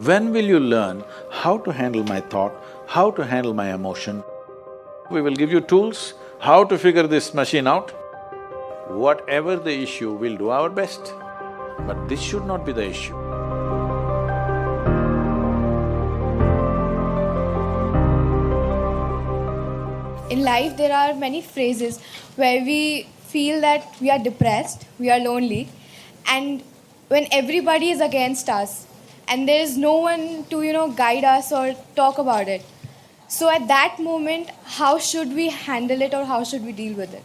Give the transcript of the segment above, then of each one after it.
When will you learn how to handle my thought, how to handle my emotion? We will give you tools, how to figure this machine out. Whatever the issue, we'll do our best. But this should not be the issue. In life, there are many phrases where we feel that we are depressed, we are lonely, and when everybody is against us and there is no one to, guide us or talk about it. So at that moment, how should we handle it or how should we deal with it?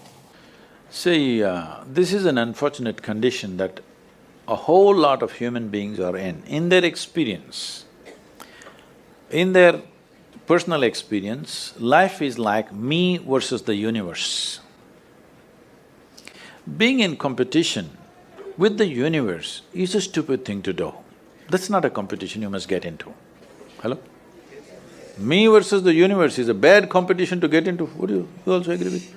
See, this is an unfortunate condition that a whole lot of human beings are in their experience. In their personal experience, life is like me versus the universe. Being in competition with the universe is a stupid thing to do. That's not a competition you must get into. Hello? Me versus the universe is a bad competition to get into. Would you also agree with me?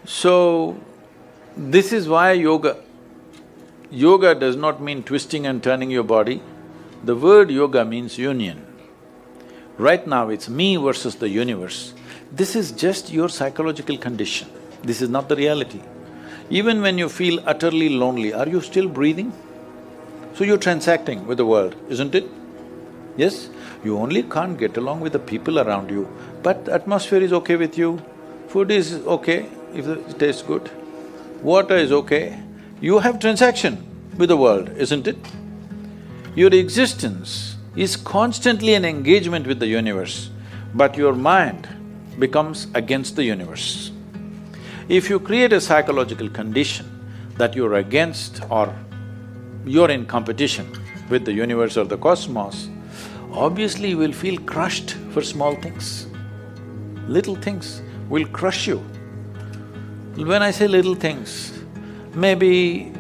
So, this is why yoga. Yoga does not mean twisting and turning your body. The word yoga means union. Right now it's me versus the universe. This is just your psychological condition. This is not the reality. Even when you feel utterly lonely, are you still breathing? So you're transacting with the world, isn't it? Yes? You only can't get along with the people around you, but the atmosphere is okay with you, food is okay if it tastes good, water is okay. You have transaction with the world, isn't it? Your existence is constantly an engagement with the universe, but your mind becomes against the universe. If you create a psychological condition that you're against or you're in competition with the universe or the cosmos, obviously you will feel crushed for small things. Little things will crush you. When I say little things, maybe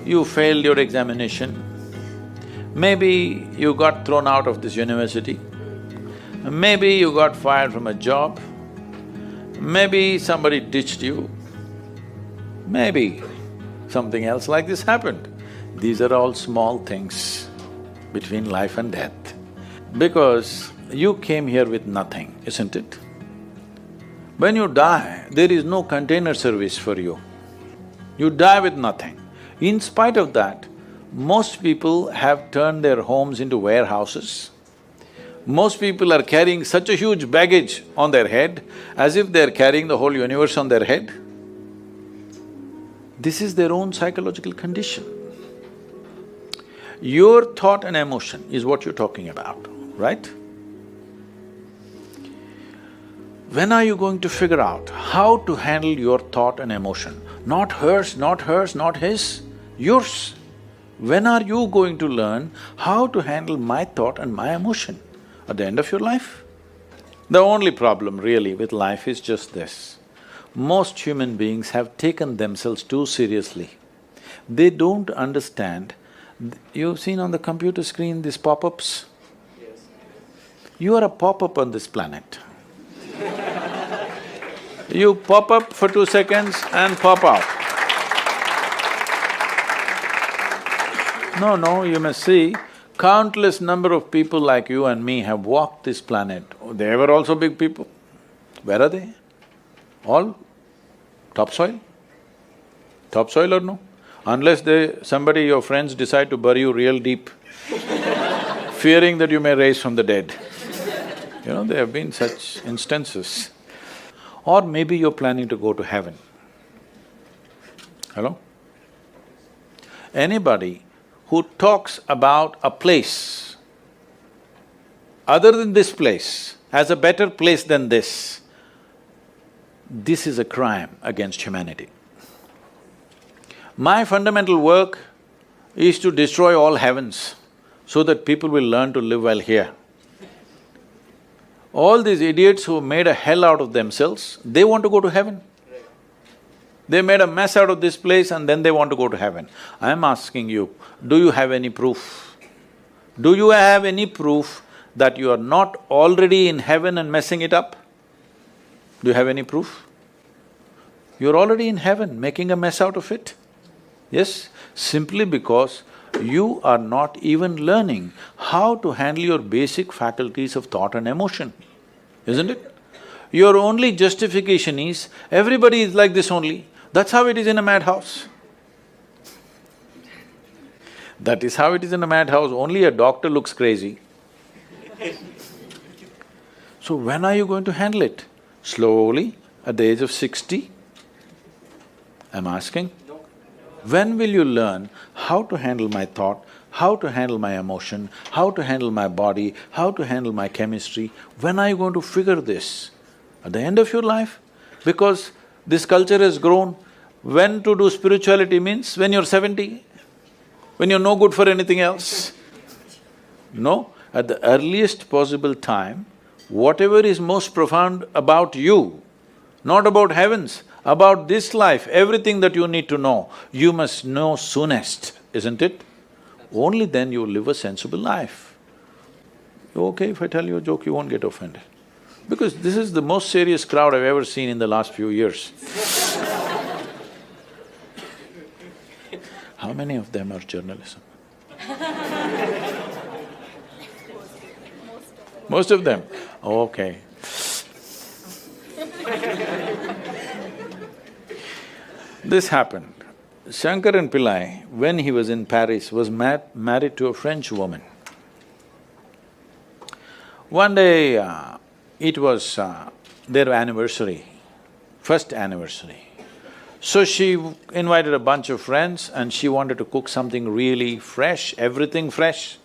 you failed your examination, maybe you got thrown out of this university, maybe you got fired from a job, maybe somebody ditched you, maybe something else like this happened. These are all small things between life and death. Because you came here with nothing, isn't it? When you die, there is no container service for you. You die with nothing. In spite of that, most people have turned their homes into warehouses. Most people are carrying such a huge baggage on their head, as if they're carrying the whole universe on their head. This is their own psychological condition. Your thought and emotion is what you're talking about, right? When are you going to figure out how to handle your thought and emotion? Not hers, not hers, not his, yours. When are you going to learn how to handle my thought and my emotion? At the end of your life? The only problem really with life is just this. Most human beings have taken themselves too seriously. They don't understand. You've seen on the computer screen these pop-ups? Yes. You are a pop-up on this planet. You pop up for 2 seconds and pop out. No, you must see, countless number of people like you and me have walked this planet. They were also big people. Where are they? All topsoil? Topsoil or no? Unless somebody, your friends decide to bury you real deep, fearing that you may rise from the dead. There have been such instances. Or maybe you're planning to go to heaven. Hello? Anybody who talks about a place other than this place as a better place than this is a crime against humanity. My fundamental work is to destroy all heavens so that people will learn to live well here. All these idiots who made a hell out of themselves, they want to go to heaven. They made a mess out of this place and then they want to go to heaven. I'm asking you, do you have any proof? Do you have any proof that you are not already in heaven and messing it up? Do you have any proof? You're already in heaven, making a mess out of it. Yes, simply because you are not even learning how to handle your basic faculties of thought and emotion, isn't it? Your only justification is, everybody is like this only. That's how it is in a madhouse. That is how it is in a madhouse, only a doctor looks crazy. So when are you going to handle it? Slowly, at the age of 60? I'm asking. When will you learn how to handle my thought, how to handle my emotion, how to handle my body, how to handle my chemistry? When are you going to figure this? At the end of your life? Because this culture has grown. When to do spirituality means when you're 70, when you're no good for anything else. No, at the earliest possible time, whatever is most profound about you, not about heavens, about this life, everything that you need to know, you must know soonest, isn't it? Only then you live a sensible life. Okay, if I tell you a joke, you won't get offended. Because this is the most serious crowd I've ever seen in the last few years. How many of them are journalism? Most of them? Okay. This happened. Shankaran Pillai, when he was in Paris, was married to a French woman. One day, it was their anniversary, first anniversary. So she invited a bunch of friends and she wanted to cook something really fresh, everything fresh.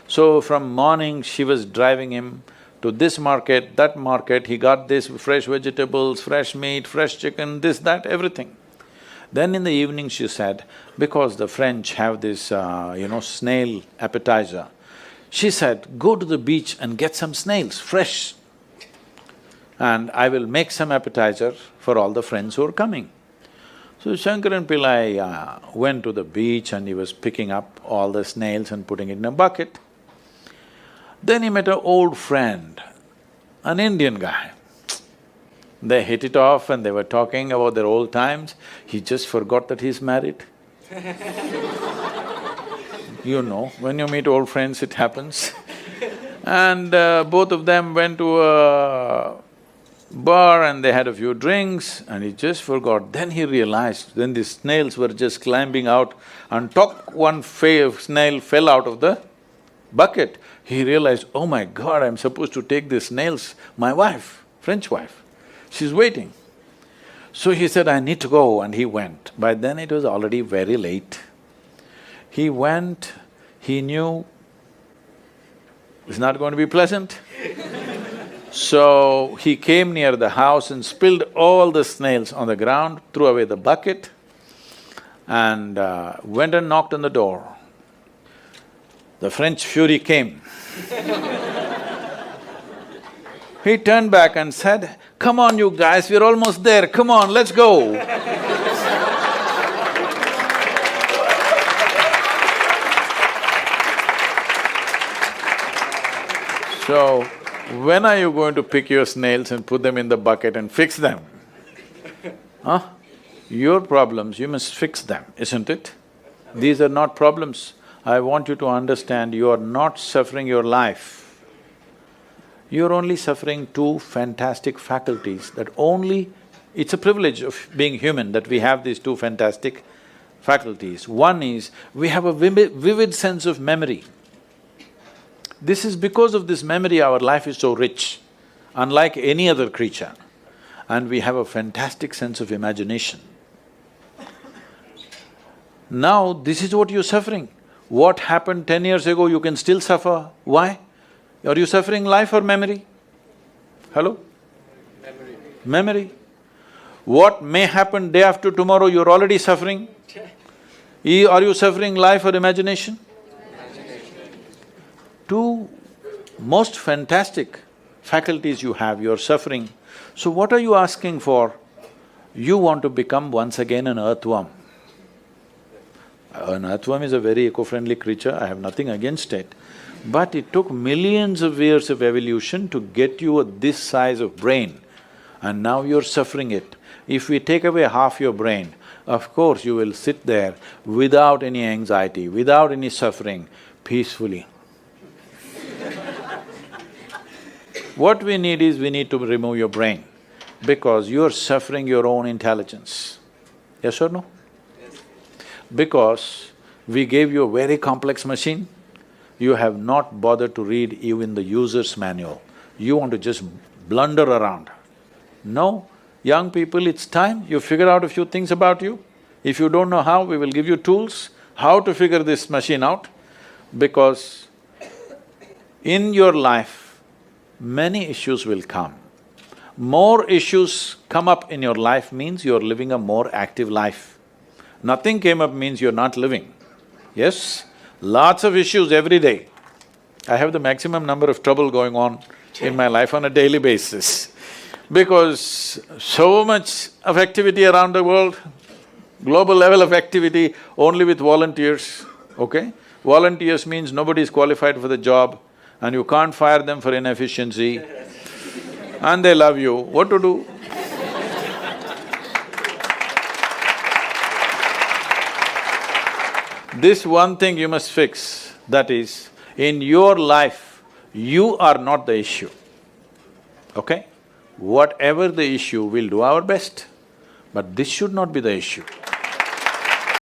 So from morning, she was driving him to this market, that market, he got this fresh vegetables, fresh meat, fresh chicken, this, that, everything. Then in the evening she said, because the French have this, snail appetizer, she said, go to the beach and get some snails, fresh. And I will make some appetizer for all the friends who are coming. So Shankaran Pillai went to the beach and he was picking up all the snails and putting it in a bucket. Then he met an old friend, an Indian guy. They hit it off and they were talking about their old times. He just forgot that he's married. You know, when you meet old friends, it happens. And both of them went to a bar and they had a few drinks and he just forgot. Then he realized, then the snails were just climbing out and one snail fell out of the bucket. He realized, oh my God, I'm supposed to take these snails, my wife, French wife, she's waiting. So he said, I need to go, and he went. By then it was already very late. He went, he knew it's not going to be pleasant. So he came near the house and spilled all the snails on the ground, threw away the bucket and went and knocked on the door. The French fury came. He turned back and said, come on you guys, we're almost there, come on, let's go. So, when are you going to pick your snails and put them in the bucket and fix them? Huh? Your problems, you must fix them, isn't it? These are not problems. I want you to understand, you are not suffering your life. You're only suffering two fantastic faculties that only… It's a privilege of being human that we have these two fantastic faculties. One is, we have a vivid sense of memory. This is because of this memory our life is so rich, unlike any other creature. And we have a fantastic sense of imagination. Now, this is what you're suffering. What happened 10 years ago, you can still suffer. Why? Are you suffering life or memory? Hello? Memory. What may happen day after tomorrow, you're already suffering. Are you suffering life or imagination? Two most fantastic faculties you have, you're suffering. So what are you asking for? You want to become once again an earthworm. An earthworm is a very eco-friendly creature, I have nothing against it. But it took millions of years of evolution to get you this size of brain, and now you're suffering it. If we take away half your brain, of course you will sit there without any anxiety, without any suffering, peacefully. What we need is, we need to remove your brain, because you're suffering your own intelligence. Yes or no? Because we gave you a very complex machine, you have not bothered to read even the user's manual. You want to just blunder around. No, young people, it's time you figure out a few things about you. If you don't know how, we will give you tools, how to figure this machine out, because in your life, many issues will come. More issues come up in your life means you're living a more active life. Nothing came up means you're not living. Yes? Lots of issues every day. I have the maximum number of trouble going on in my life on a daily basis, because so much of activity around the world, global level of activity only with volunteers, okay? Volunteers means nobody is qualified for the job and you can't fire them for inefficiency and they love you, what to do? This one thing you must fix, that is, in your life, you are not the issue, okay? Whatever the issue, we'll do our best, but this should not be the issue.